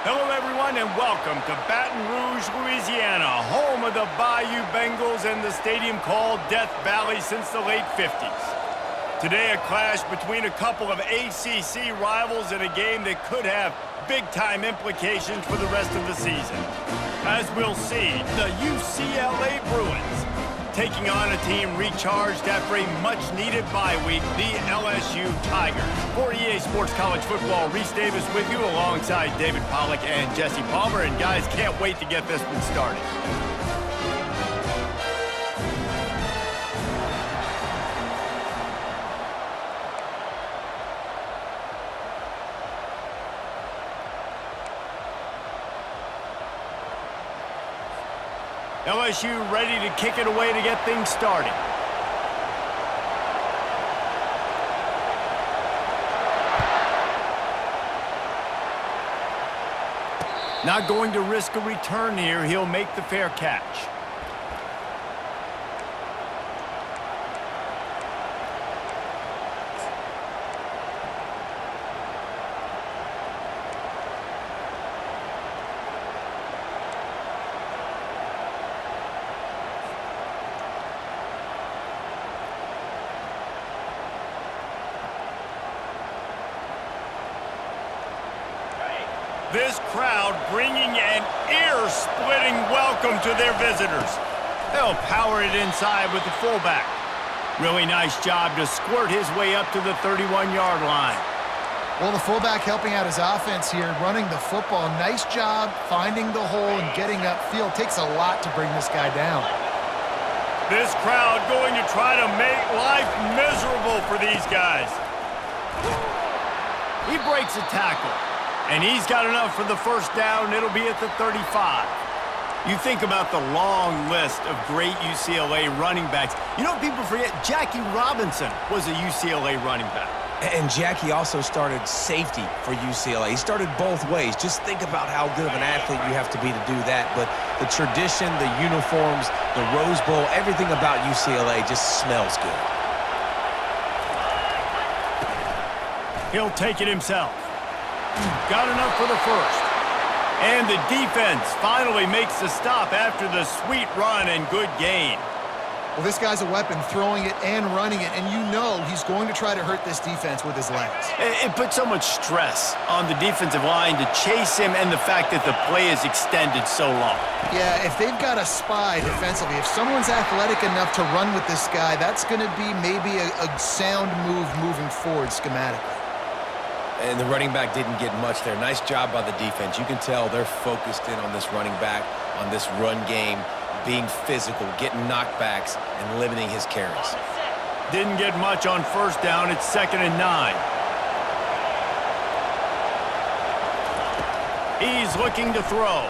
Hello, everyone, and welcome to Baton Rouge, Louisiana, home of the Bayou Bengals and the stadium called Death Valley since the late 50s. Today, a clash between a couple of ACC rivals in a game that could have big-time implications for the rest of the season. As we'll see, the UCLA Bruins taking on a team recharged after a much-needed bye week, the LSU Tigers. For EA Sports College Football, Reese Davis with you alongside David Pollack and Jesse Palmer. And guys, can't wait to get this one started. LSU ready to kick it away to get things started. Not going to risk a return here. He'll make the fair catch. This crowd bringing an ear-splitting welcome to their visitors. They'll power it inside with the fullback. Really nice job to squirt his way up to the 31-yard line. Well, the fullback helping out his offense here, running the football. Nice job finding the hole and getting upfield. Takes a lot to bring this guy down. This crowd going to try to make life miserable for these guys. He breaks a tackle. And he's got enough for the first down. It'll be at the 35. You think about the long list of great UCLA running backs. You know what people forget? Jackie Robinson was a UCLA running back. And Jackie also started safety for UCLA. He started both ways. Just think about how good of an athlete you have to be to do that. But the tradition, the uniforms, the Rose Bowl, everything about UCLA just smells good. He'll take it himself. Got enough for the first. And the defense finally makes the stop after the sweet run and good gain. Well, this guy's a weapon, throwing it and running it, and you know he's going to try to hurt this defense with his legs. It puts so much stress on the defensive line to chase him, and the fact that the play is extended so long. Yeah, if they've got a spy defensively, if someone's athletic enough to run with this guy, that's going to be maybe a sound move moving forward schematically. And the running back didn't get much there. Nice job by the defense. You can tell they're focused in on this running back, on this run game, being physical, getting knockbacks, and limiting his carries. Didn't get much on first down. It's 2nd and 9. He's looking to throw.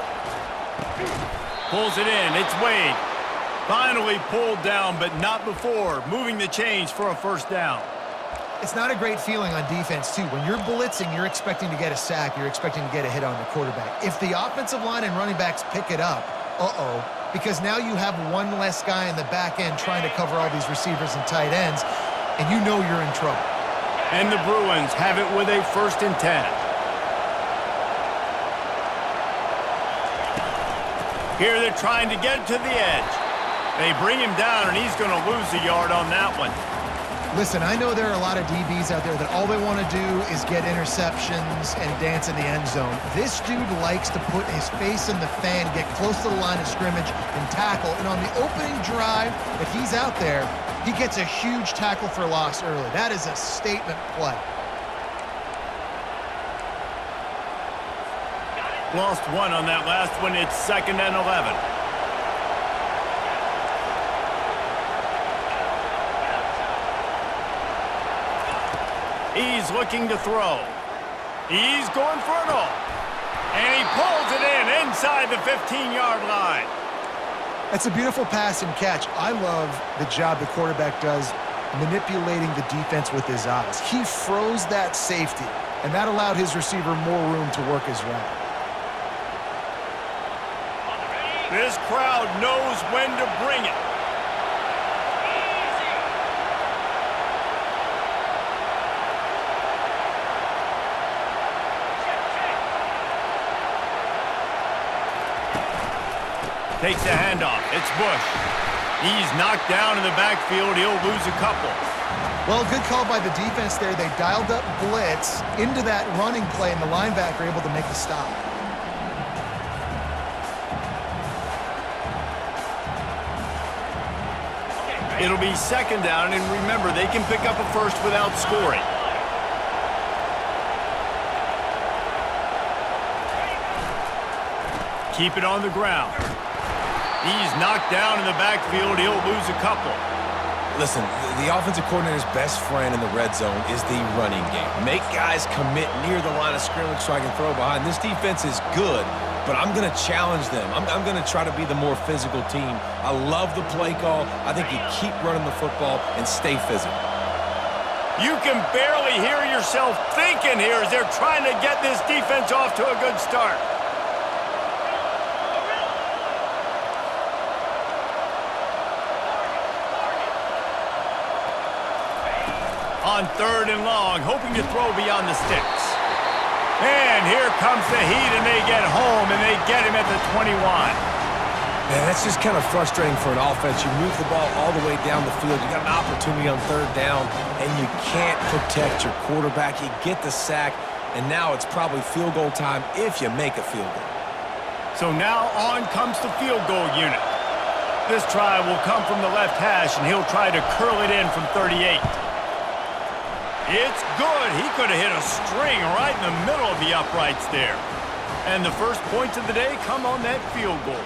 Pulls it in. It's Wade. Finally pulled down, but not before. Moving the chains for a first down. It's not a great feeling on defense, too. When you're blitzing, you're expecting to get a sack. You're expecting to get a hit on the quarterback. If the offensive line and running backs pick it up, because now you have one less guy in the back end trying to cover all these receivers and tight ends, and you know you're in trouble. And the Bruins have it with a 1st and 10. Here they're trying to get to the edge. They bring him down, and he's going to lose a yard on that one. Listen, I know there are a lot of DBs out there that all they want to do is get interceptions and dance in the end zone. This dude likes to put his face in the fan, get close to the line of scrimmage, and tackle. And on the opening drive, if he's out there, he gets a huge tackle for loss early. That is a statement play. Lost one on that last one. It's 2nd and 11. He's looking to throw. He's going for it all. And he pulls it in inside the 15-yard line. That's a beautiful pass and catch. I love the job the quarterback does manipulating the defense with his eyes. He froze that safety, and that allowed his receiver more room to work his route. This crowd knows when to bring it. takes the handoff. It's Bush. He's knocked down in the backfield. He'll lose a couple. Well, good call by the defense there. They dialed up blitz into that running play, and the linebacker able to make the stop. It'll be second down, and remember, they can pick up a first without scoring. Keep it on the ground. He's knocked down in the backfield. He'll lose a couple. Listen, the offensive coordinator's best friend in the red zone is the running game. Make guys commit near the line of scrimmage so I can throw behind. This defense is good, but I'm going to challenge them. I'm going to try to be the more physical team. I love the play call. I think you keep running the football and stay physical. You can barely hear yourself thinking here as they're trying to get this defense off to a good start. On third and long, hoping to throw beyond the sticks. And here comes the heat, and they get home, and they get him at the 21. Man, that's just kind of frustrating for an offense. You move the ball all the way down the field. You got an opportunity on third down, and you can't protect your quarterback. You get the sack, and now it's probably field goal time if you make a field goal. So now on comes the field goal unit. This try will come from the left hash, and he'll try to curl it in from 38. It's good. He could have hit a string right in the middle of the uprights there. And the first points of the day come on that field goal.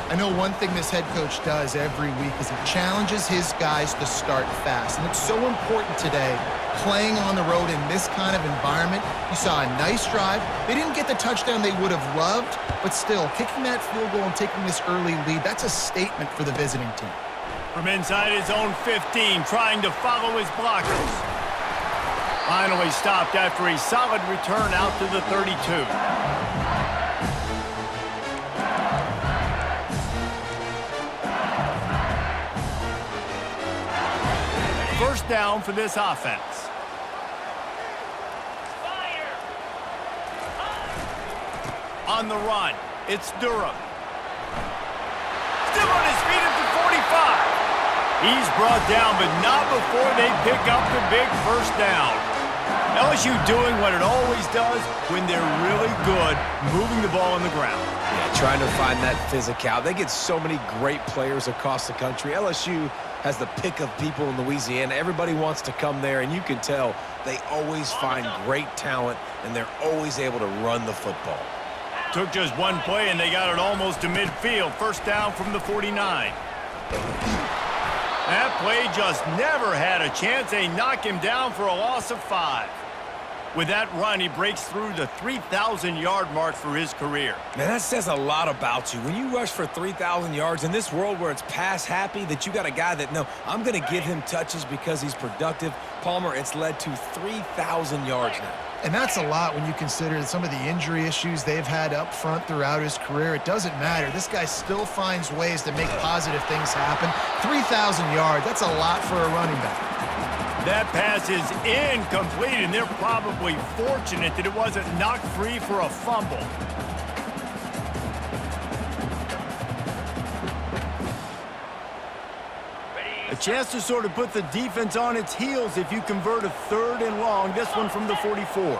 I know one thing this head coach does every week is he challenges his guys to start fast. And it's so important today, playing on the road in this kind of environment. You saw a nice drive. They didn't get the touchdown they would have loved, but still, kicking that field goal and taking this early lead, that's a statement for the visiting team. From inside his own 15, trying to follow his blockers. Finally stopped after a solid return out to the 32. First down for this offense. On the run, it's Durham. Still on his feet at the 45. He's brought down, but not before they pick up the big first down. LSU doing what it always does when they're really good, moving the ball on the ground. Yeah, trying to find that physicality. They get so many great players across the country. LSU has the pick of people in Louisiana. Everybody wants to come there, and you can tell they always find great talent, and they're always able to run the football. Took just one play, and they got it almost to midfield. First down from the 49. That play just never had a chance. They knock him down for a loss of 5. With that run, he breaks through the 3,000-yard mark for his career. Man, that says a lot about you. When you rush for 3,000 yards in this world where it's pass-happy, that you got a guy that, no, I'm going to give him touches because he's productive. Palmer, it's led to 3,000 yards now. And that's a lot when you consider some of the injury issues they've had up front throughout his career. It doesn't matter. This guy still finds ways to make positive things happen. 3,000 yards, that's a lot for a running back. That pass is incomplete, and they're probably fortunate that it wasn't knocked free for a fumble. A chance to sort of put the defense on its heels if you convert a third and long. This one from the 44.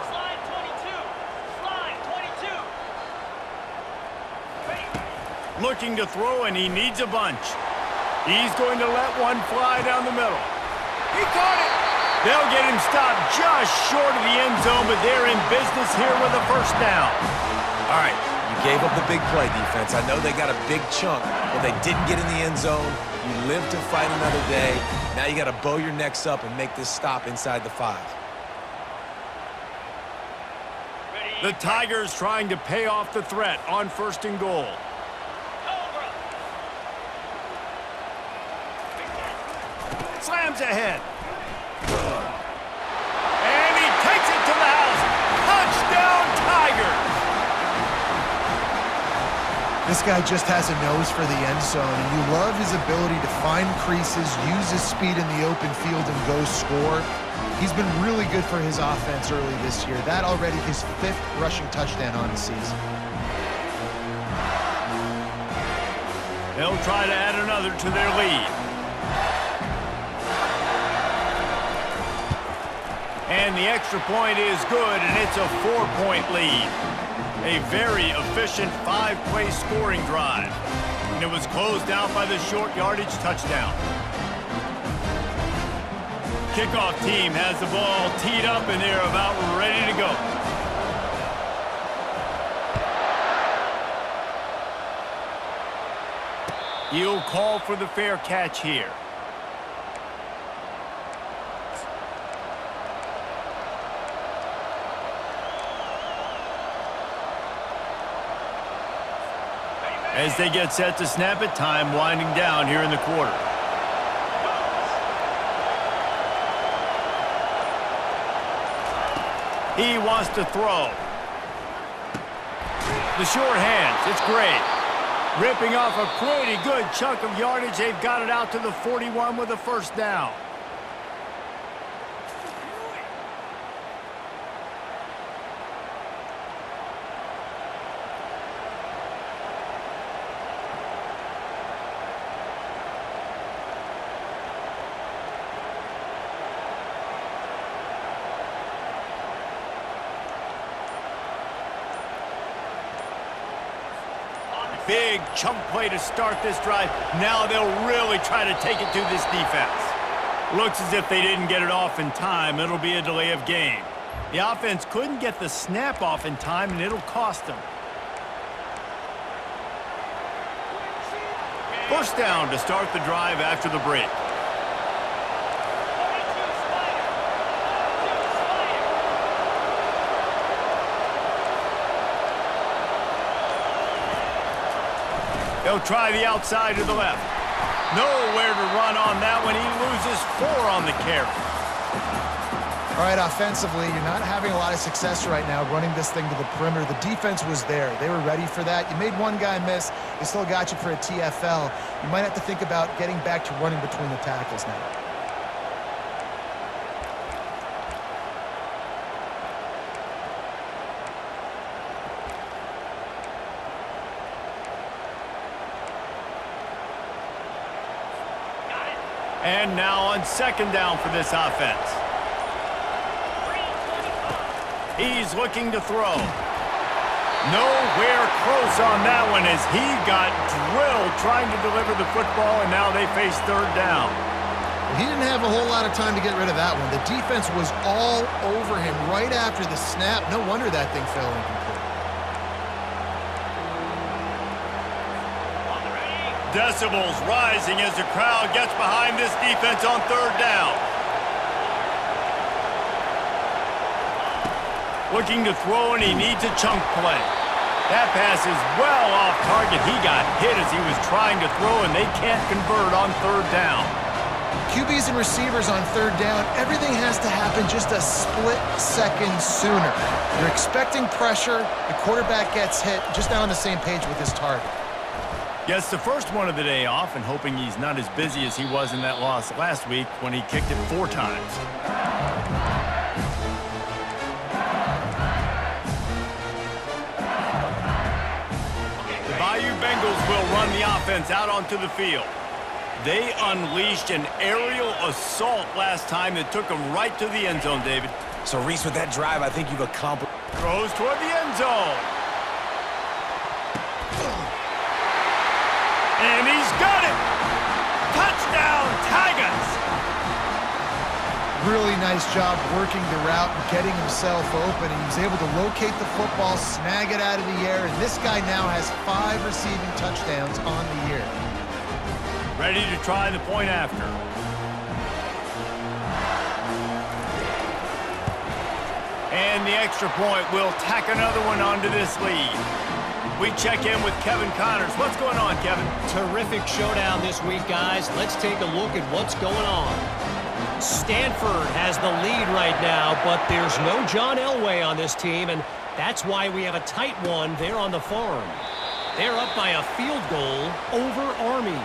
Looking to throw, and he needs a bunch. He's going to let one fly down the middle. He caught it. They'll get him stopped just short of the end zone, but they're in business here with a first down. All right, you gave up the big play, defense. I know they got a big chunk, but they didn't get in the end zone. You live to fight another day. Now you got to bow your necks up and make this stop inside the 5. The Tigers trying to pay off the threat on first and goal. Slams ahead. And he takes it to the house. Touchdown, Tigers! This guy just has a nose for the end zone, and you love his ability to find creases, use his speed in the open field, and go score. He's been really good for his offense early this year. That already his 5th rushing touchdown on the season. They'll try to add another to their lead. And the extra point is good, and it's a 4-point lead. A very efficient 5-play scoring drive. And it was closed out by the short yardage touchdown. Kickoff team has the ball teed up, and they're about ready to go. He'll call for the fair catch here. As they get set to snap it, time winding down here in the quarter. He wants to throw. The short hands, it's great. Ripping off a pretty good chunk of yardage. They've got it out to the 41 with a first down. Big chunk play to start this drive. Now they'll really try to take it to this defense. Looks as if they didn't get it off in time. It'll be a delay of game. The offense couldn't get the snap off in time, and it'll cost them. First down to start the drive after the break. They'll try the outside to the left. Nowhere to run on that one. He loses 4 on the carry. All right, offensively, you're not having a lot of success right now running this thing to the perimeter. The defense was there. They were ready for that. You made one guy miss. They still got you for a TFL. You might have to think about getting back to running between the tackles now. And now on second down for this offense. He's looking to throw. Nowhere close on that one as he got drilled trying to deliver the football, and now they face third down. He didn't have a whole lot of time to get rid of that one. The defense was all over him right after the snap. No wonder that thing fell incomplete. Decibels rising as the crowd gets behind this defense on third down. Looking to throw, and he needs a chunk play. That pass is well off target. He got hit as he was trying to throw, and they can't convert on third down. QBs and receivers on third down, everything has to happen just a split second sooner. You're expecting pressure, the quarterback gets hit, just not on the same page with his target. Gets the first one of the day off and hoping he's not as busy as he was in that loss last week when he kicked it 4 times. The Bayou Bengals will run the offense out onto the field. They unleashed an aerial assault last time that took them right to the end zone, David. So, Reese, with that drive, I think you've accomplished. Throws toward the end zone. And he's got it! Touchdown, Tigers! Really nice job working the route and getting himself open. He was able to locate the football, snag it out of the air, and this guy now has 5 receiving touchdowns on the year. Ready to try the point after. And the extra point will tack another one onto this lead. We check in with Kevin Connors. What's going on, Kevin? Terrific showdown this week, guys. Let's take a look at what's going on. Stanford has the lead right now, but there's no John Elway on this team, and that's why we have a tight one there on the farm. They're up by a field goal over Army.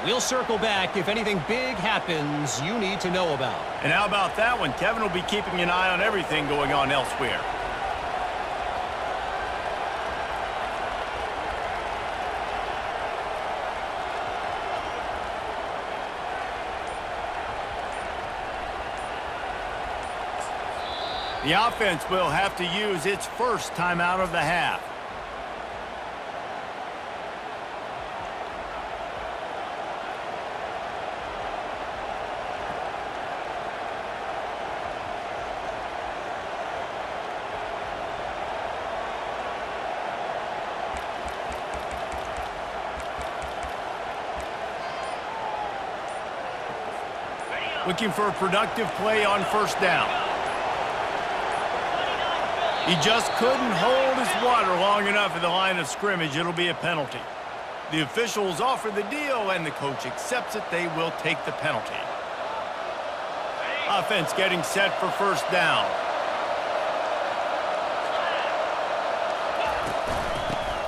We'll circle back if anything big happens you need to know about. And how about that one? Kevin will be keeping an eye on everything going on elsewhere. The offense will have to use its first timeout of the half. Looking for a productive play on first down. He just couldn't hold his water long enough at the line of scrimmage. It'll be a penalty. The officials offer the deal, and the coach accepts it. They will take the penalty. Offense getting set for first down.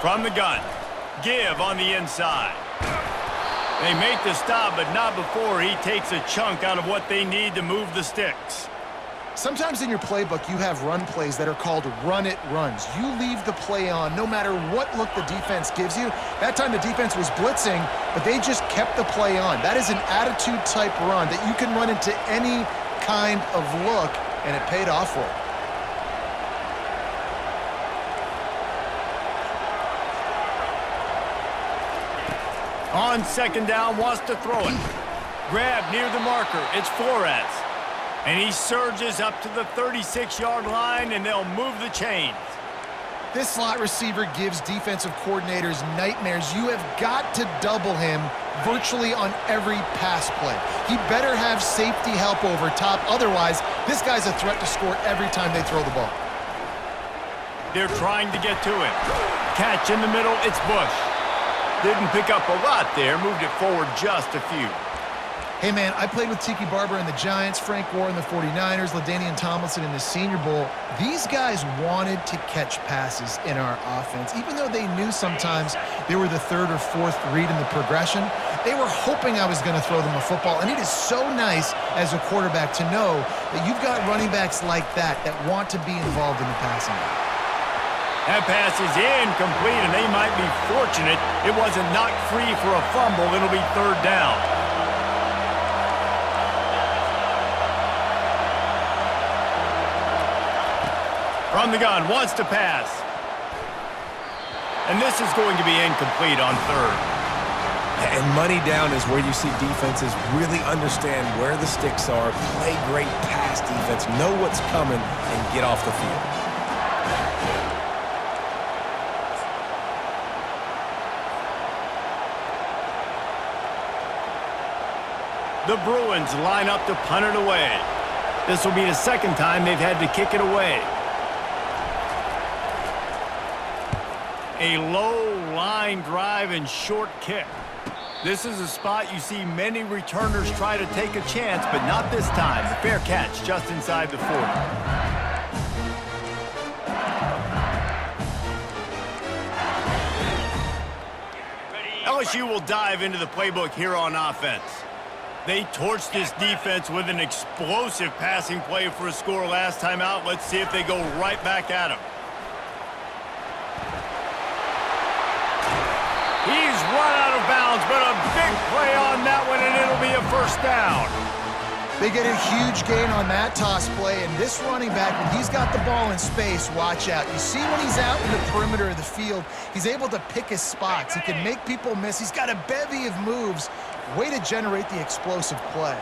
From the gun. Give on the inside. They make the stop, but not before he takes a chunk out of what they need to move the sticks. Sometimes in your playbook, you have run plays that are called run-it runs. You leave the play on no matter what look the defense gives you. That time the defense was blitzing, but they just kept the play on. That is an attitude-type run that you can run into any kind of look, and it paid off for it. On second down, wants to throw it. Grab near the marker. It's Flores. And he surges up to the 36-yard line, and they'll move the chains. This slot receiver gives defensive coordinators nightmares. You have got to double him virtually on every pass play. He better have safety help over top. Otherwise, this guy's a threat to score every time they throw the ball. They're trying to get to him. Catch in the middle. It's Bush. Didn't pick up a lot there. Moved it forward just a few. Hey, man, I played with Tiki Barber in the Giants, Frank Gore in the 49ers, LaDainian Tomlinson in the Senior Bowl. These guys wanted to catch passes in our offense. Even though they knew sometimes they were the third or fourth read in the progression, they were hoping I was going to throw them a football. And it is so nice as a quarterback to know that you've got running backs like that want to be involved in the passing game. That pass is incomplete, and they might be fortunate it wasn't knocked free for a fumble. It'll be third down. From the gun, wants to pass. And this is going to be incomplete on third. And money down is where you see defenses really understand where the sticks are, play great pass defense, know what's coming, and get off the field. The Bruins line up to punt it away. This will be the second time they've had to kick it away. A low line drive and short kick. This is a spot you see many returners try to take a chance, but not this time. The fair catch just inside the 40. LSU will dive into the playbook here on offense. They torched this defense with an explosive passing play for a score last time out. Let's see if they go right back at him. He's run out of bounds, but a big play on that one, and it'll be a first down. They get a huge gain on that toss play, and this running back, when he's got the ball in space, watch out. You see when he's out in the perimeter of the field, he's able to pick his spots. He can make people miss. He's got a bevy of moves. Way to generate the explosive play.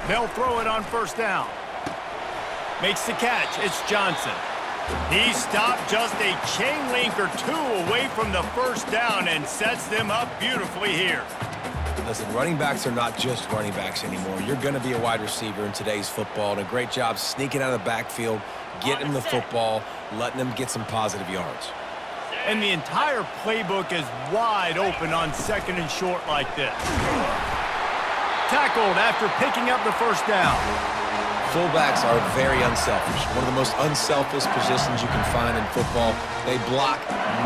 They'll throw it on first down. Makes the catch. It's Johnson. He stopped just a chain link or two away from the first down and sets them up beautifully here. Listen, running backs are not just running backs anymore. You're going to be a wide receiver in today's football, and a great job sneaking out of the backfield, getting them the football, letting them get some positive yards. And the entire playbook is wide open on second and short like this. Tackled after picking up the first down. Fullbacks are very unselfish. One of the most unselfish positions you can find in football. They block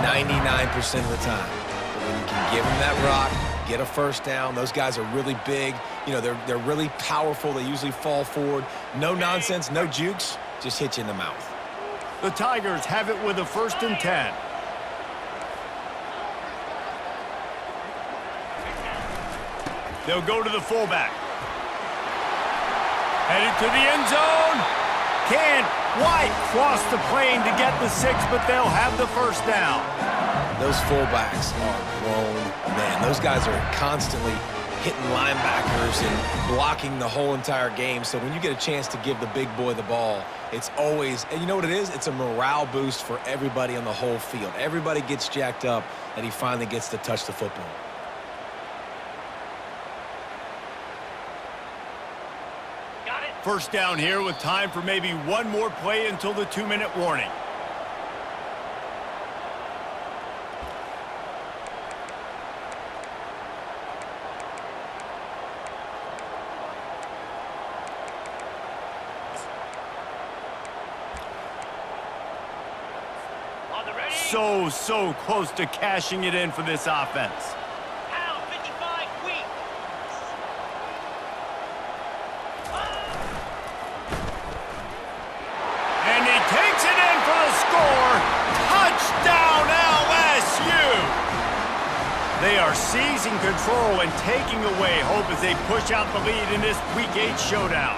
99% of the time. But when you can give them that rock, get a first down, those guys are really big. You know, they're really powerful. They usually fall forward. No nonsense, no jukes, just hit you in the mouth. The Tigers have it with a 1st and 10. They'll go to the fullback. Headed to the end zone. Can't quite cross the plane to get the 6, but they'll have the first down. Those fullbacks are grown men. Those guys are constantly hitting linebackers and blocking the whole entire game. So when you get a chance to give the big boy the ball, it's always, and you know what it is? It's a morale boost for everybody on the whole field. Everybody gets jacked up that he finally gets to touch the football. First down here with time for maybe one more play until the 2-minute warning. So close to cashing it in for this offense. And he takes it in for the score. Touchdown, LSU! They are seizing control and taking away hope as they push out the lead in this Week 8 showdown.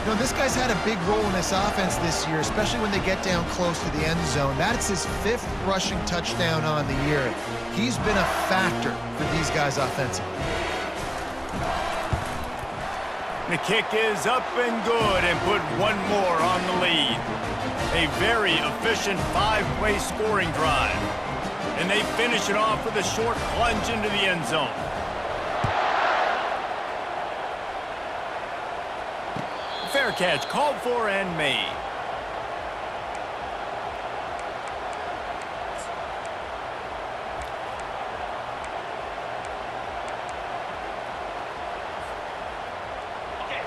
You know, this guy's had a big role in this offense this year, especially when they get down close to the end zone. That's his 5th rushing touchdown on the year. He's been a factor for these guys offensively. The kick is up and good and put one more on the lead. A very efficient 5-play scoring drive. And they finish it off with a short plunge into the end zone. Fair catch called for and made.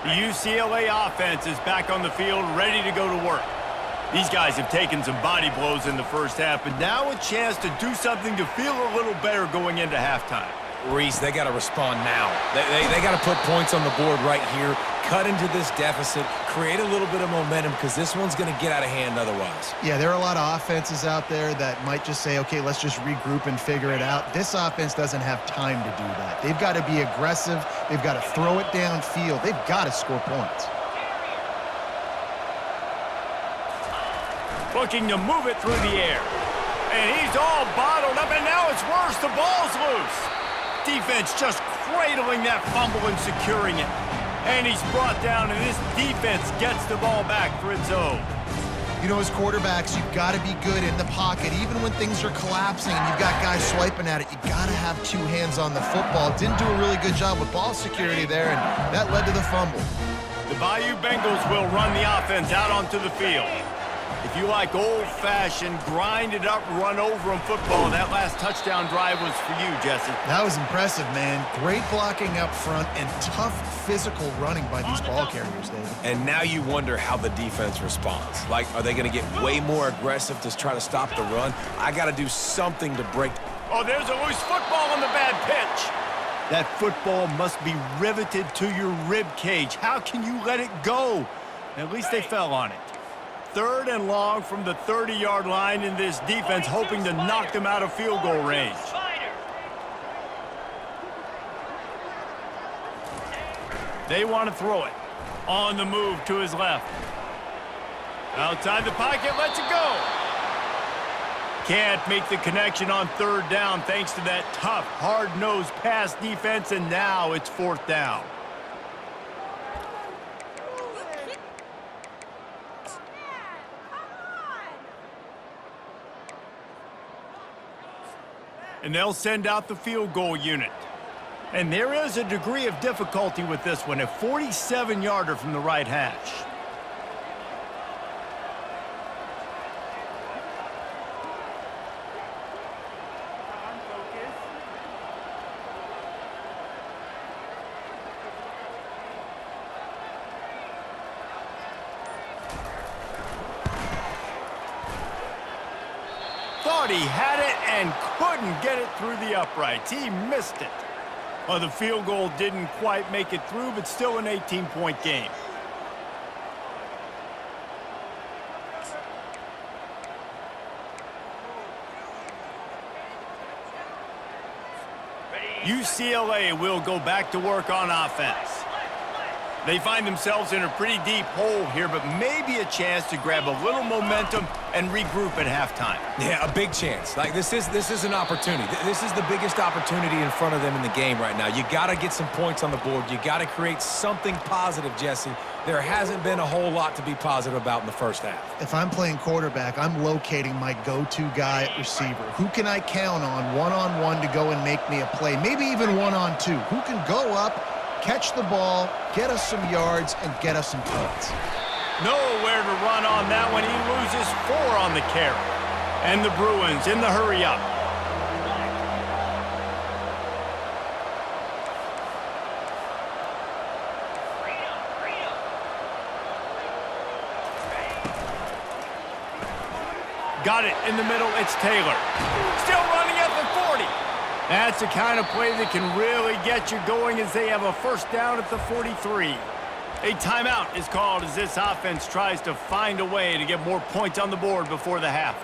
The UCLA offense is back on the field, ready to go to work. These guys have taken some body blows in the first half, but now a chance to do something to feel a little better going into halftime. Reese, they got to respond now. They got to put points on the board right here, cut into this deficit, create a little bit of momentum because this one's going to get out of hand otherwise. Yeah, there are a lot of offenses out there that might just say, okay, let's just regroup and figure it out. This offense doesn't have time to do that. They've got to be aggressive. They've got to throw it downfield. They've got to score points. Looking to move it through the air. And he's all bottled up, and now it's worse. The ball's loose. Defense just cradling that fumble and securing it. And he's brought down, and this defense gets the ball back for its own. You know, as quarterbacks, you've got to be good in the pocket. Even when things are collapsing and you've got guys swiping at it, you got to have 2 hands on the football. Didn't do a really good job with ball security there, and that led to the fumble. The Bayou Bengals will run the offense out onto the field. If you like old-fashioned, grind-it-up, run-over-'em football, that last touchdown drive was for you, Jesse. That was impressive, man. Great blocking up front and tough physical running by these ball carriers, David. And now you wonder how the defense responds. Like, are they going to get way more aggressive to try to stop the run? I got to do something to break. Oh, there's a loose football on the bad pitch. That football must be riveted to your rib cage. How can you let it go? At least they fell on it. 3rd and long from the 30-yard line in this defense, hoping to knock them out of field goal range. They want to throw it. On the move to his left. Outside the pocket, lets it go. Can't make the connection on 3rd down thanks to that tough, hard-nosed pass defense, and now it's 4th down. And they'll send out the field goal unit. And there is a degree of difficulty with this one, a 47-yarder from the right hash. Thought he had it and couldn't get it through the uprights. He missed it. Well, the field goal didn't quite make it through, but still an 18-point game. UCLA will go back to work on offense. They find themselves in a pretty deep hole here, but maybe a chance to grab a little momentum and regroup at halftime. Yeah, a big chance. Like, this is an opportunity. This is the biggest opportunity in front of them in the game right now. You got to get some points on the board. You got to create something positive, Jesse. There hasn't been a whole lot to be positive about in the first half. If I'm playing quarterback, I'm locating my go-to guy at receiver. Who can I count on one-on-one to go and make me a play? Maybe even one-on-two. Who can go up, catch the ball, get us some yards, and get us some points? Nowhere to run on that one. He loses 4 on the carry. And the Bruins in the hurry up. Got it in the middle. It's Taylor. Still running at the 40. That's the kind of play that can really get you going as they have a first down at the 43. A timeout is called as this offense tries to find a way to get more points on the board before the half.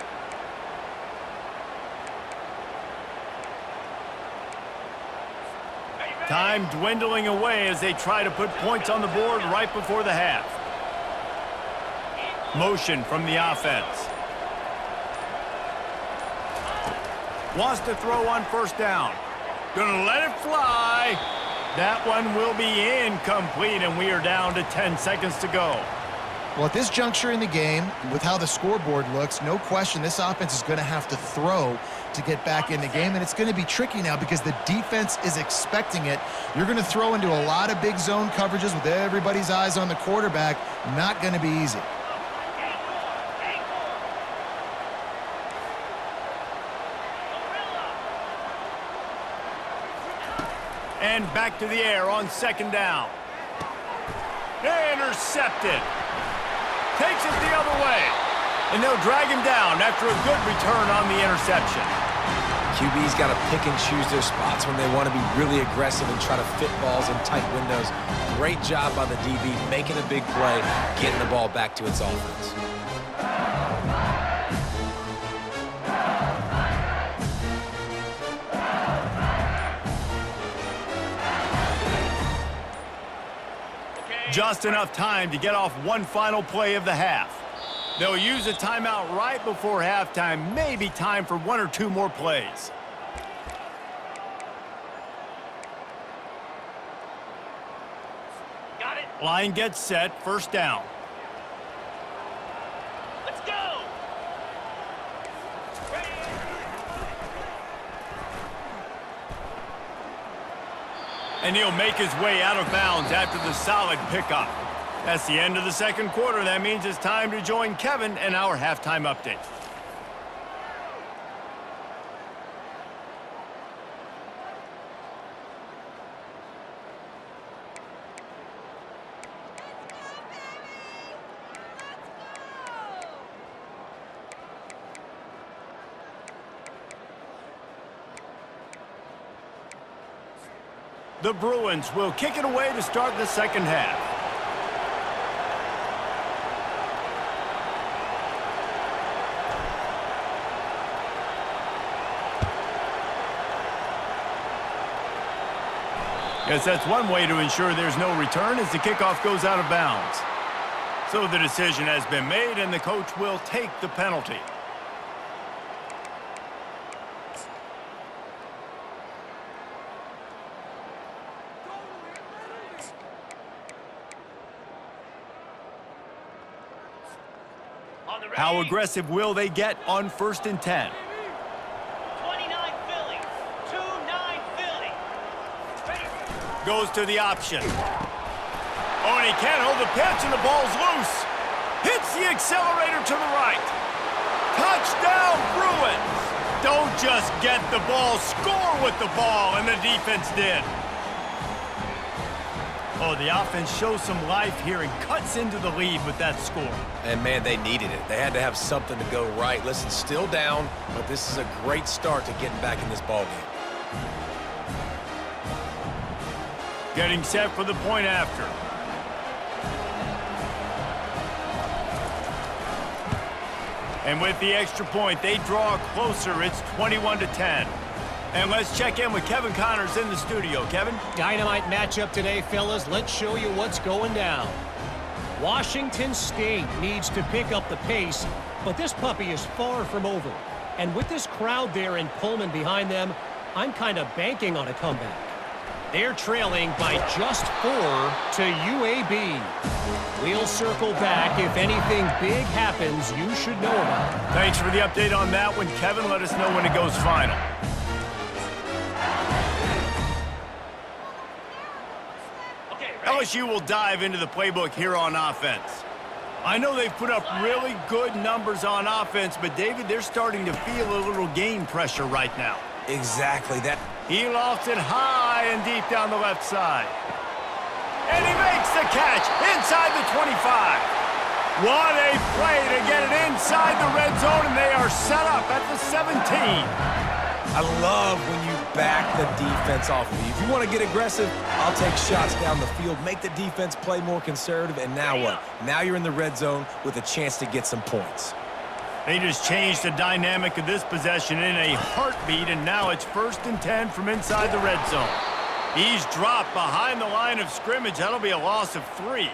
Time dwindling away as they try to put points on the board right before the half. Motion from the offense. Wants to throw on first down. Gonna let it fly. That one will be incomplete, and we are down to 10 seconds to go. Well, at this juncture in the game, with how the scoreboard looks, no question this offense is going to have to throw to get back in the game, and it's going to be tricky now because the defense is expecting it. You're going to throw into a lot of big zone coverages with everybody's eyes on the quarterback. Not going to be easy. And back to the air on second down. Intercepted. Takes it the other way. And they'll drag him down after a good return on the interception. QB's got to pick and choose their spots when they want to be really aggressive and try to fit balls in tight windows. Great job by the DB making a big play, getting the ball back to its offense. Just enough time to get off one final play of the half. They'll use a timeout right before halftime. Maybe time for 1 or 2 more plays. Got it. Line gets set. First down. Let's go. And he'll make his way out of bounds after the solid pickup. That's the end of the second quarter. That means it's time to join Kevin and our halftime update. The Bruins will kick it away to start the second half. Yes, that's one way to ensure there's no return as the kickoff goes out of bounds. So the decision has been made, and the coach will take the penalty. How aggressive will they get on 1st and 10? 29 Philly. 2-9 Philly. Goes to the option. Oh, and he can't hold the pitch, and the ball's loose. Hits the accelerator to the right. Touchdown, Bruins. Don't just get the ball, score with the ball, and the defense did. Oh, the offense shows some life here and cuts into the lead with that score. And, man, they needed it. They had to have something to go right. Listen, still down, but this is a great start to getting back in this ballgame. Getting set for the point after. And with the extra point, they draw closer. It's 21-10. And let's check in with Kevin Connors in the studio. Kevin? Dynamite matchup today, fellas. Let's show you what's going down. Washington State needs to pick up the pace, but this puppy is far from over. And with this crowd there in Pullman behind them, I'm kind of banking on a comeback. They're trailing by just 4 to UAB. We'll circle back if anything big happens you should know about. Thanks for the update on that one, Kevin. Let us know when it goes final. LSU will dive into the playbook here on offense. I know they've put up really good numbers on offense, but David, they're starting to feel a little game pressure right now. Exactly that. He lofts it high and deep down the left side. And he makes the catch inside the 25. What a play to get it inside the red zone, and they are set up at the 17. I love when you back the defense off of you. If you want to get aggressive, I'll take shots down the field, make the defense play more conservative, and now what? Now you're in the red zone with a chance to get some points. They just changed the dynamic of this possession in a heartbeat, and now it's 1st and 10 from inside the red zone. He's dropped behind the line of scrimmage. That'll be a loss of 3.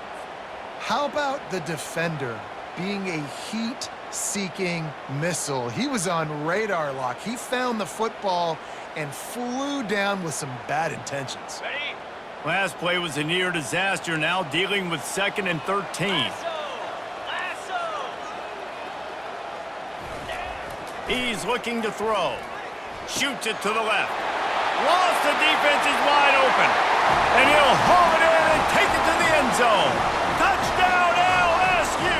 How about the defender being a heat-seeking missile? He was on radar lock. He found the football and flew down with some bad intentions. Ready? Last play was a near disaster, now dealing with 2nd and 13. Lasso! He's looking to throw. Shoots it to the left. Lost, the defense is wide open. And he'll haul it in and take it to the end zone. Touchdown, LSU!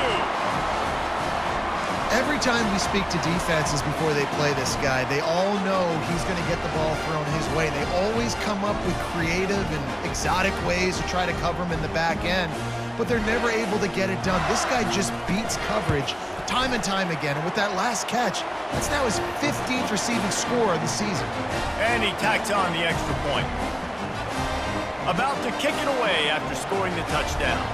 Every time we speak to defenses before they play this guy, they all know he's going to get the ball thrown his way. They always come up with creative and exotic ways to try to cover him in the back end, but they're never able to get it done. This guy just beats coverage time and time again, and with that last catch, that's now his 15th receiving score of the season. And he tacks on the extra point. About to kick it away after scoring the touchdown.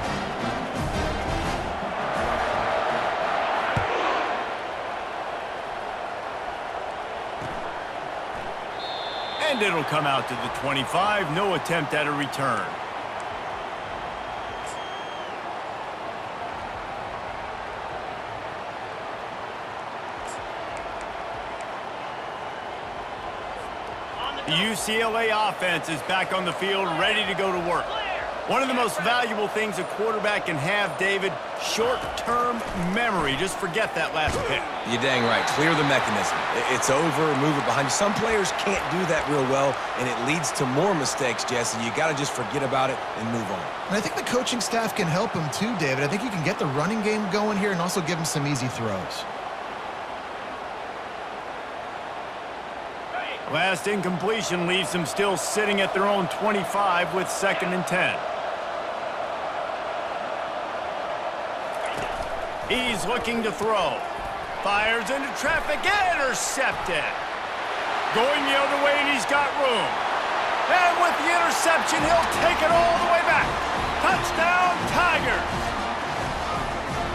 And it'll come out to the 25. No attempt at a return. The UCLA offense is back on the field, ready to go to work. One of the most valuable things a quarterback can have, David, short-term memory. Just forget that last pick. You're dang right. Clear the mechanism. It's over, move it behind you. Some players can't do that real well, and it leads to more mistakes, Jesse. You got to just forget about it and move on. And I think the coaching staff can help him too, David. I think you can get the running game going here and also give him some easy throws. Last incompletion leaves them still sitting at their own 25 with 2nd and 10. He's looking to throw. Fires into traffic, intercepted. Going the other way, and he's got room. And with the interception, he'll take it all the way back. Touchdown, Tigers.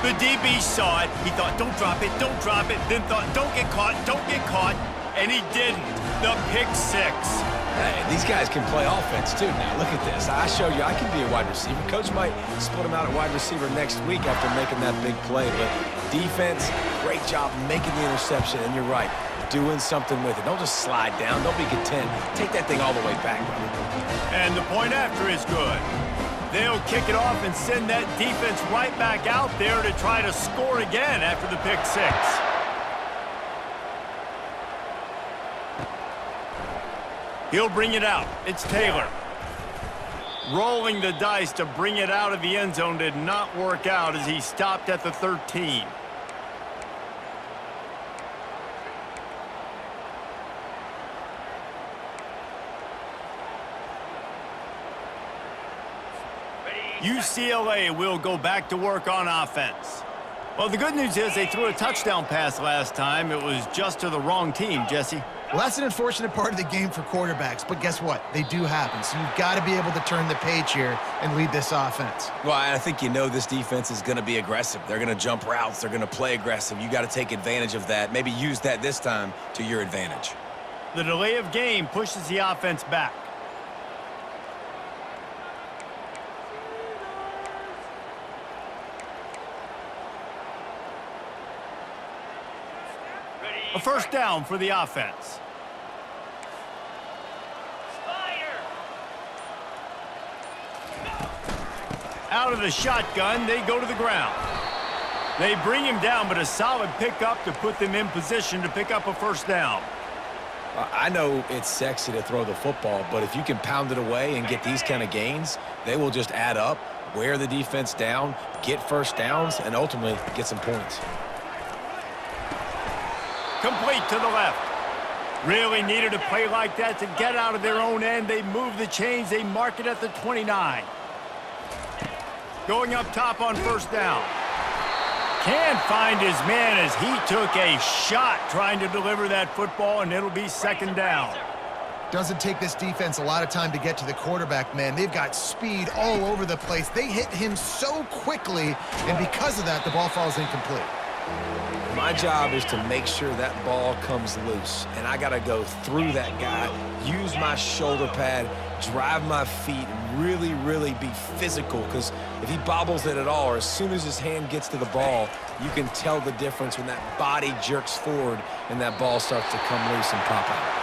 The DB saw it. He thought, don't drop it, don't drop it. Then thought, don't get caught, don't get caught. And he didn't. The pick 6. Hey, these guys can play offense, too. Now, look at this. I showed you I can be a wide receiver. Coach might split him out at wide receiver next week after making that big play. But defense, great job making the interception. And you're right, doing something with it. Don't just slide down. Don't be content. Take that thing all the way back, brother. And the point after is good. They'll kick it off and send that defense right back out there to try to score again after the pick 6. He'll bring it out. It's Taylor. Rolling the dice to bring it out of the end zone did not work out as he stopped at the 13. UCLA will go back to work on offense. Well, the good news is they threw a touchdown pass last time. It was just to the wrong team, Jesse. Well, that's an unfortunate part of the game for quarterbacks, but guess what? They do happen, so you've got to be able to turn the page here and lead this offense. Well, I think you know this defense is going to be aggressive. They're going to jump routes. They're going to play aggressive. You got to take advantage of that. Maybe use that this time to your advantage. The delay of game pushes the offense back. A first down for the offense. Out of the shotgun, they go to the ground. They bring him down, but a solid pickup to put them in position to pick up a first down. I know it's sexy to throw the football, but if you can pound it away and get these kind of gains, they will just add up, wear the defense down, get first downs, and ultimately get some points. Complete to the left. Really needed a play like that to get out of their own end. They move the chains. They mark it at the 29. Going up top on first down. Can't find his man as he took a shot trying to deliver that football, and it'll be second down. Doesn't take this defense a lot of time to get to the quarterback, man. They've got speed all over the place. They hit him so quickly, and because of that, the ball falls incomplete. My job is to make sure that ball comes loose, and I got to go through that guy, use my shoulder pad, drive my feet, and really be physical, because if he bobbles it at all, or as soon as his hand gets to the ball, you can tell the difference when that body jerks forward and that ball starts to come loose and pop out.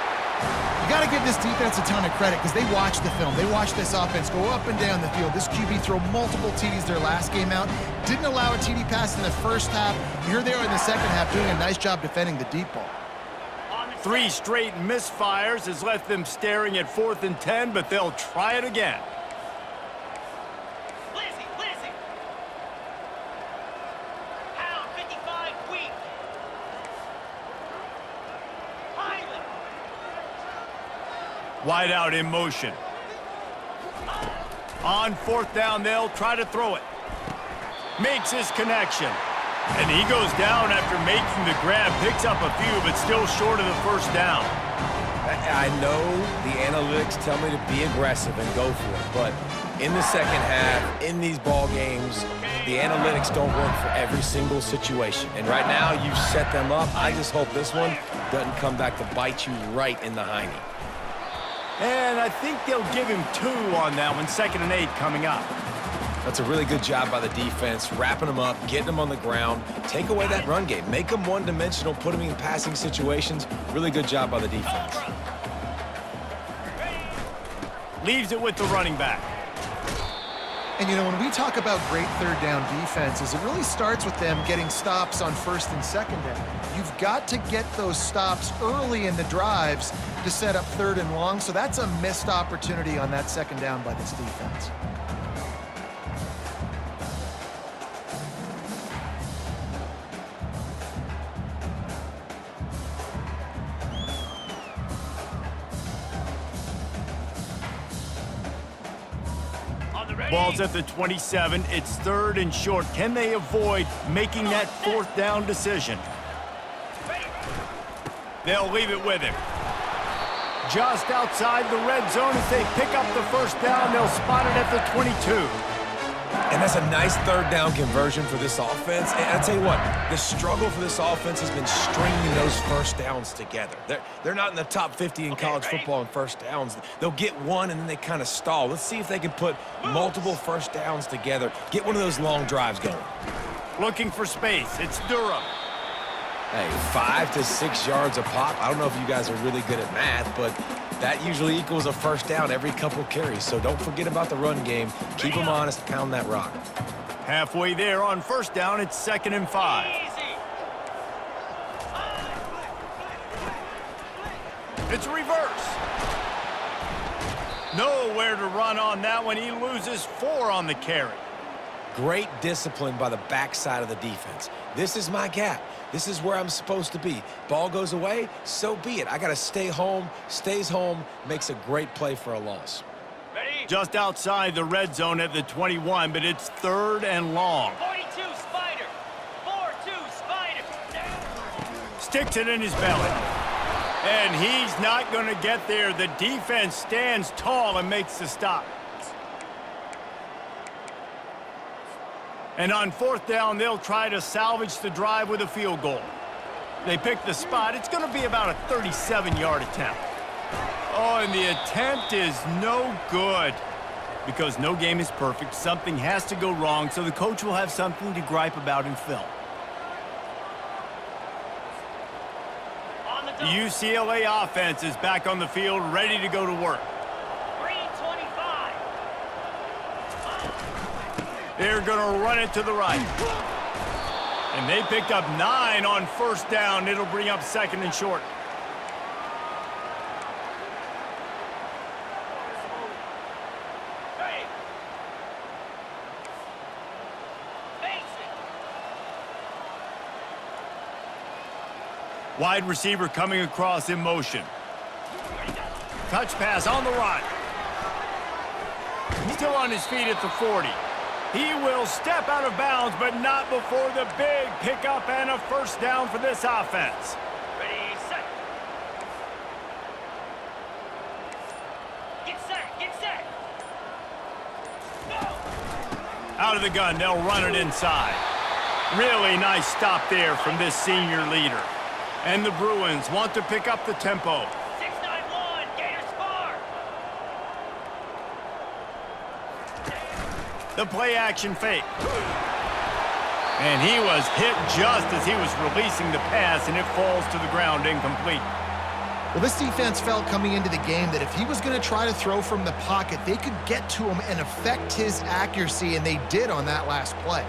You got to give this defense a ton of credit because they watch the film. They watch this offense go up and down the field. This QB throw multiple TDs their last game out. Didn't allow a TD pass in the first half. Here they are in the second half doing a nice job defending the deep ball. 3 straight misfires has left them staring at 4th and 10, but they'll try it again. Lizzie. Pound 55 weak. Highland. Wide out in motion. On 4th down, they'll try to throw it. Makes his connection. And he goes down after making the grab, picks up a few, but still short of the first down. I know the analytics tell me to be aggressive and go for it, but in the second half, in these ball games, the analytics don't work for every single situation. And right now, you've set them up. I just hope this one doesn't come back to bite you right in the hiney. And I think they'll give him 2 on that one, 2nd and 8 coming up. That's a really good job by the defense, wrapping them up, getting them on the ground, take away that run game, make them one-dimensional, put them in passing situations. Really good job by the defense. Leaves it with the running back. And, you know, when we talk about great third down defenses, it really starts with them getting stops on 1st and 2nd down. You've got to get those stops early in the drives to set up 3rd and long, so that's a missed opportunity on that 2nd down by this defense. Ball's at the 27. It's 3rd and short. Can they avoid making that 4th down decision? They'll leave it with him. Just outside the red zone as they pick up the first down. They'll spot it at the 22. And that's a nice 3rd down conversion for this offense. And I'll tell you what, the struggle for this offense has been stringing those first downs together. They're not in the top 50 in college football in first downs. They'll get one and then they kind of stall. Let's see if they can put multiple first downs together, get one of those long drives going. Looking for space. It's Durham. Hey, 5 to 6 yards a pop. I don't know if you guys are really good at math, but that usually equals a first down every couple carries. So don't forget about the run game. Keep them honest, pound that rock. Halfway there on first down, it's 2nd and 5. It's a reverse. Nowhere to run on that one. He loses 4 on the carry. Great discipline by the backside of the defense. This is my gap. This is where I'm supposed to be. Ball goes away, so be it. I got to stay home. Stays home, makes a great play for a loss. Just outside the red zone at the 21, but it's 3rd and long. 42 Spider. 4-2 Spider. Sticks it in his belly. And he's not going to get there. The defense stands tall and makes the stop. And on 4th down, they'll try to salvage the drive with a field goal. They pick the spot. It's going to be about a 37-yard attempt. Oh, and the attempt is no good. Because no game is perfect, something has to go wrong, so the coach will have something to gripe about in film. The UCLA offense is back on the field, ready to go to work. Green 25. They're going to run it to the right. And they picked up 9 on first down. It'll bring up 2nd and short. Hey. Basic. Wide receiver coming across in motion. Touch pass on the run. Still on his feet at the 40. He will step out of bounds, but not before the big pickup and a first down for this offense. Ready, set. Get set, get set. Go. Out of the gun, they'll run it inside. Really nice stop there from this senior leader. And the Bruins want to pick up the tempo. 6-9-1, Gators far. The play action fake. And he was hit just as he was releasing the pass, and it falls to the ground incomplete. Well, this defense felt coming into the game that if he was going to try to throw from the pocket, they could get to him and affect his accuracy, and they did on that last play.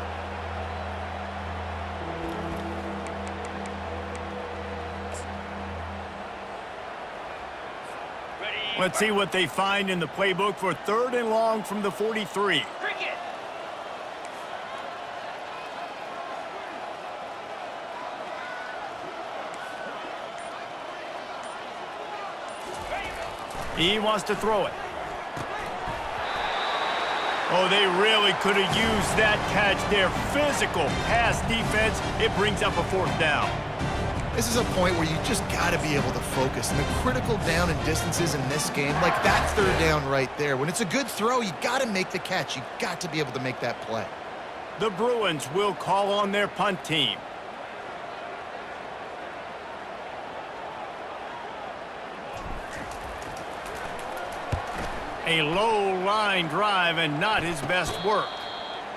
Let's see what they find in the playbook for 3rd and long from the 43. Cricket. He wants to throw it. Oh, they really could have used that catch there. Physical pass defense. It brings up a 4th down. This is a point where you just got to be able to focus. And the critical down and distances in this game, like that 3rd down right there, when it's a good throw, you got to make the catch. You got to be able to make that play. The Bruins will call on their punt team. A low line drive and not his best work.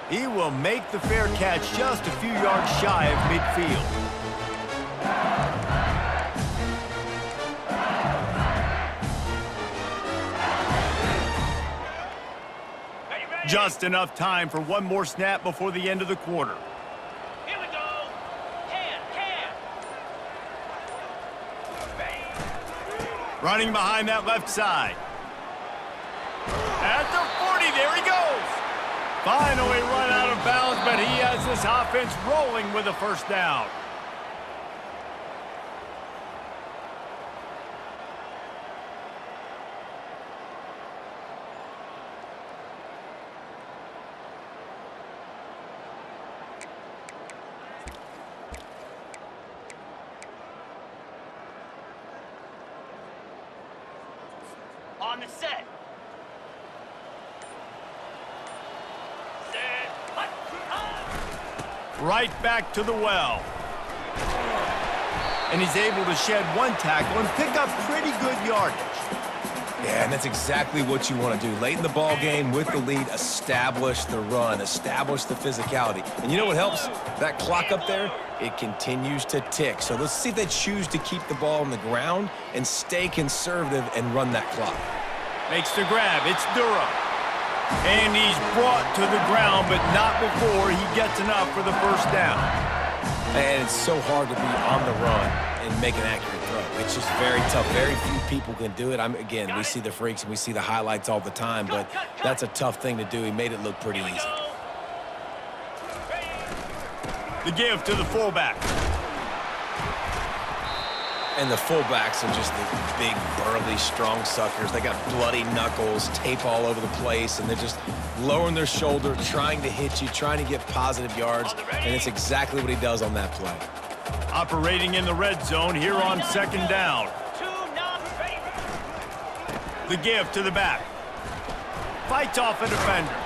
He will make the fair catch just a few yards shy of midfield. Just enough time for one more snap before the end of the quarter. Here we go. Can. Running behind that left side. At the 40, there he goes. Finally run out of bounds, but he has this offense rolling with a first down. On the set. Set. Right back to the well. And he's able to shed one tackle and pick up pretty good yardage. Yeah, and that's exactly what you want to do. Late in the ball game with the lead, establish the run, establish the physicality. And you know what helps? That clock up there, it continues to tick. So let's see if they choose to keep the ball on the ground and stay conservative and run that clock. Makes the grab. It's Durham. And he's brought to the ground, but not before he gets enough for the first down. And it's so hard to be on the run and make an accurate throw. It's just very tough. Very few people can do it. Again, we see the freaks and we see the highlights all the time, but that's a tough thing to do. He made it look pretty easy. The give to the fullback. And the fullbacks are just the big, burly, strong suckers. They got bloody knuckles, tape all over the place, and they're just lowering their shoulder, trying to hit you, trying to get positive yards, and it's exactly what he does on that play. Operating in the red zone here on second down. The give to the back. Fights off a defender.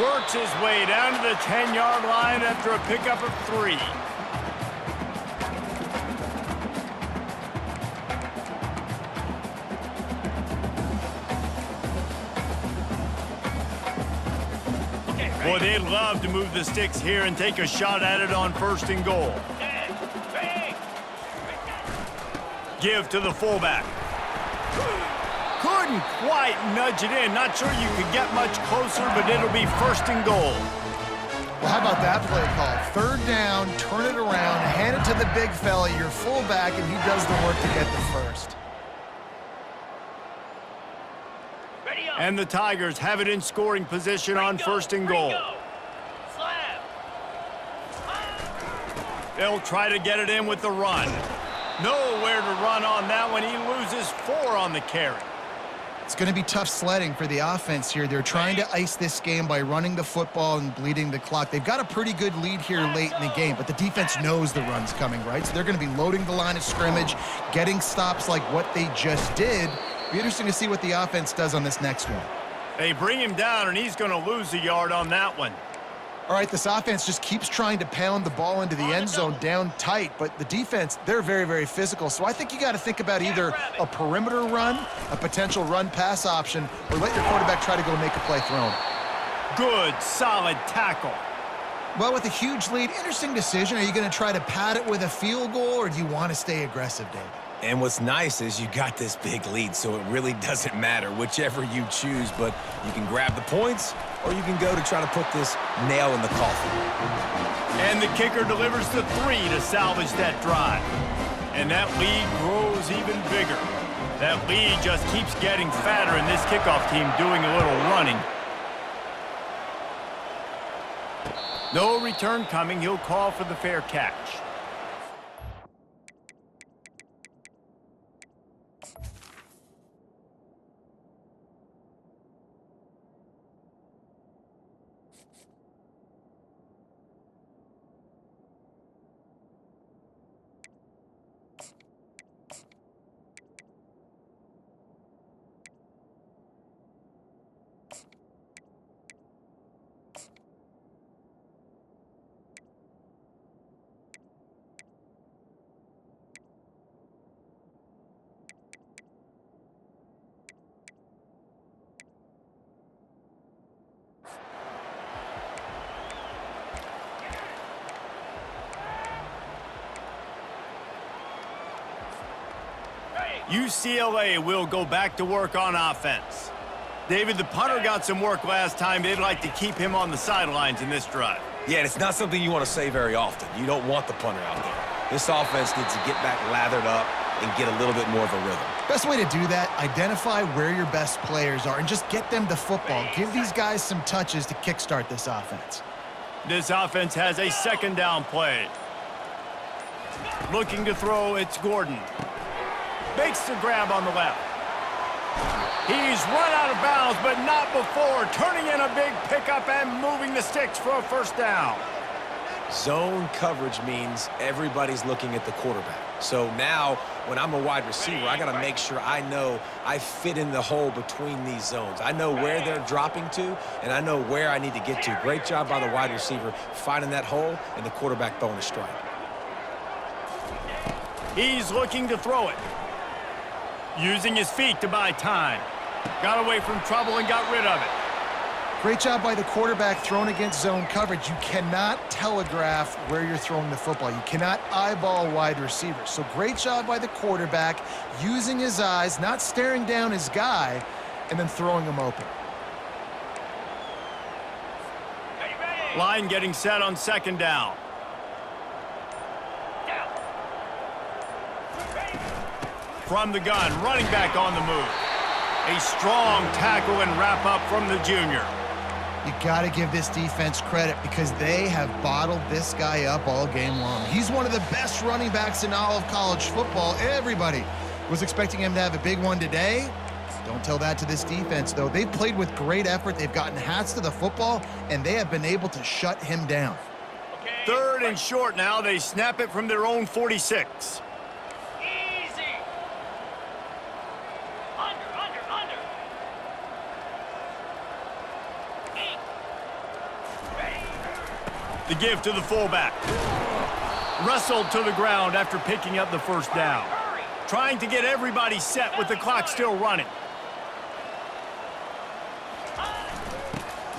Works his way down to the 10-yard line after a pickup of 3. Boy, they'd love to move the sticks here and take a shot at it on 1st and goal. Give to the fullback. Couldn't quite nudge it in. Not sure you could get much closer, but it'll be 1st and goal. Well, how about that play call? 3rd down, turn it around, hand it to the big fella, your fullback, and he does the work to get the first. And the Tigers have it in scoring position on 1st and goal. They'll try to get it in with the run. Nowhere to run on that one. He loses 4 on the carry. It's going to be tough sledding for the offense here. They're trying to ice this game by running the football and bleeding the clock. They've got a pretty good lead here late in the game, but the defense knows the run's coming, right? So they're going to be loading the line of scrimmage, getting stops like what they just did. Be interesting to see what the offense does on this next one. They bring him down, and he's going to lose a yard on that one. All right, this offense just keeps trying to pound the ball into the end zone down tight, but the defense, they're very, very physical. So I think you got to think about either a perimeter run, a potential run-pass option, or let your quarterback try to go make a play thrown. Good, solid tackle. Well, with a huge lead, interesting decision. Are you going to try to pad it with a field goal, or do you want to stay aggressive, David? And what's nice is you got this big lead, so it really doesn't matter whichever you choose, but you can grab the points or you can go to try to put this nail in the coffin. And the kicker delivers the 3 to salvage that drive. And that lead grows even bigger. That lead just keeps getting fatter, and this kickoff team doing a little running. No return coming. He'll call for the fair catch. UCLA will go back to work on offense. David, the punter got some work last time. They'd like to keep him on the sidelines in this drive. Yeah, and it's not something you want to say very often. You don't want the punter out there. This offense needs to get back lathered up and get a little bit more of a rhythm. Best way to do that, identify where your best players are and just get them the football. Give these guys some touches to kickstart this offense. This offense has a 2nd down play. Looking to throw, it's Gordon. Makes the grab on the left. He's run out of bounds, but not before. Turning in a big pickup and moving the sticks for a 1st down. Zone coverage means everybody's looking at the quarterback. So now, when I'm a wide receiver, I got to make sure I know I fit in the hole between these zones. I know where they're dropping to, and I know where I need to get to. Great job by the wide receiver finding that hole, and the quarterback throwing a strike. He's looking to throw it. Using his feet to buy time. Got away from trouble and got rid of it. Great job by the quarterback thrown against zone coverage. You cannot telegraph where you're throwing the football. You cannot eyeball wide receivers. So great job by the quarterback using his eyes, not staring down his guy, and then throwing him open. Line getting set on 2nd down. From the gun, running back on the move. A strong tackle and wrap up from the junior. You got to give this defense credit because they have bottled this guy up all game long. He's one of the best running backs in all of college football. Everybody was expecting him to have a big one today. Don't tell that to this defense, though. They've played with great effort. They've gotten hats to the football, and they have been able to shut him down. 3rd and short now. They snap it from their own 46. The give to the fullback. Wrestled to the ground after picking up the 1st down. Trying to get everybody set with the clock still running.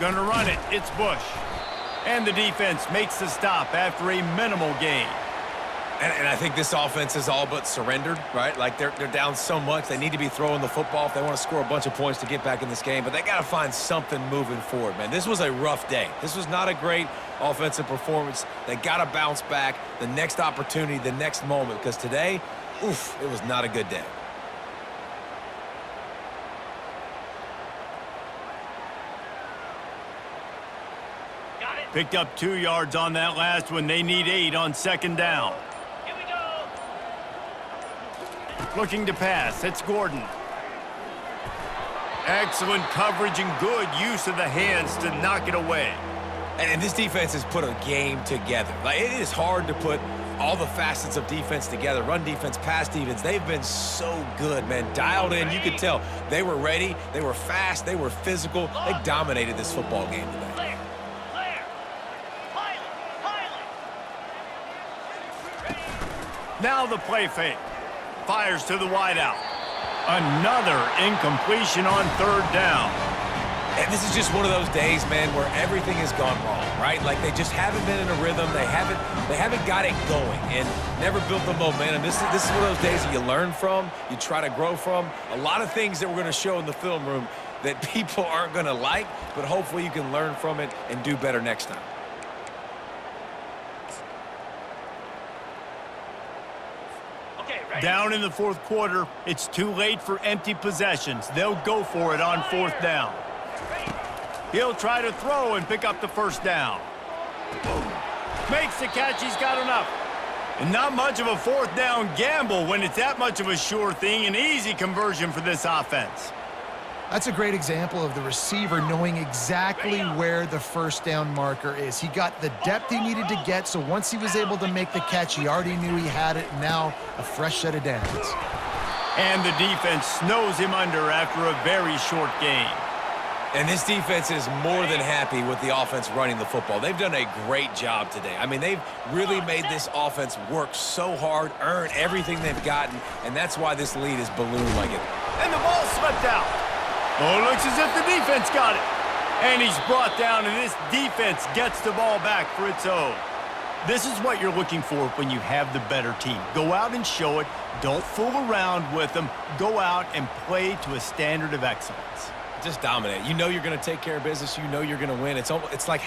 Gonna run it. It's Bush. And the defense makes the stop after a minimal gain. And I think this offense is all but surrendered, right? Like, they're down so much. They need to be throwing the football if they want to score a bunch of points to get back in this game. But they got to find something moving forward, man. This was a rough day. This was not a great offensive performance. They got to bounce back the next opportunity, the next moment. Because today, oof, it was not a good day. Picked up 2 yards on that last one. They need 8 on second down. Here we go. Looking to pass. It's Gordon. Excellent coverage and good use of the hands to knock it away. And this defense has put a game together. Like, it is hard to put all the facets of defense together. Run defense, pass defense. They've been so good, man. Dialed in. You could tell they were ready. They were fast. They were physical. They dominated this football game today. Clear. Clear. Pilot. Pilot. Now the play fake. Fires to the wideout. Another incompletion on third down. And this is just one of those days, man, where everything has gone wrong, right? Like, they just haven't been in a rhythm. They haven't got it going and never built the momentum. This is one of those days that you learn from, you try to grow from. A lot of things that we're going to show in the film room that people aren't going to like, but hopefully you can learn from it and do better next time. Okay, ready? Down in the fourth quarter, it's too late for empty possessions. They'll go for it on fourth down. He'll try to throw and pick up the first down. Makes the catch. He's got enough. And not much of a fourth down gamble when it's that much of a sure thing. An easy conversion for this offense. That's a great example of the receiver knowing exactly where the first down marker is. He got the depth he needed to get, so once he was able to make the catch, he already knew he had it. Now a fresh set of downs. And the defense snows him under after a very short gain. And this defense is more than happy with the offense running the football. They've done a great job today. I mean, they've really made this offense work so hard, earn everything they've gotten, and that's why this lead is ballooned like it. And the ball slipped out. Oh, it looks as if the defense got it. And he's brought down, and this defense gets the ball back for its own. This is what you're looking for when you have the better team. Go out and show it. Don't fool around with them. Go out and play to a standard of excellence. Just dominate. You know you're going to take care of business. You know you're going to win. It's like how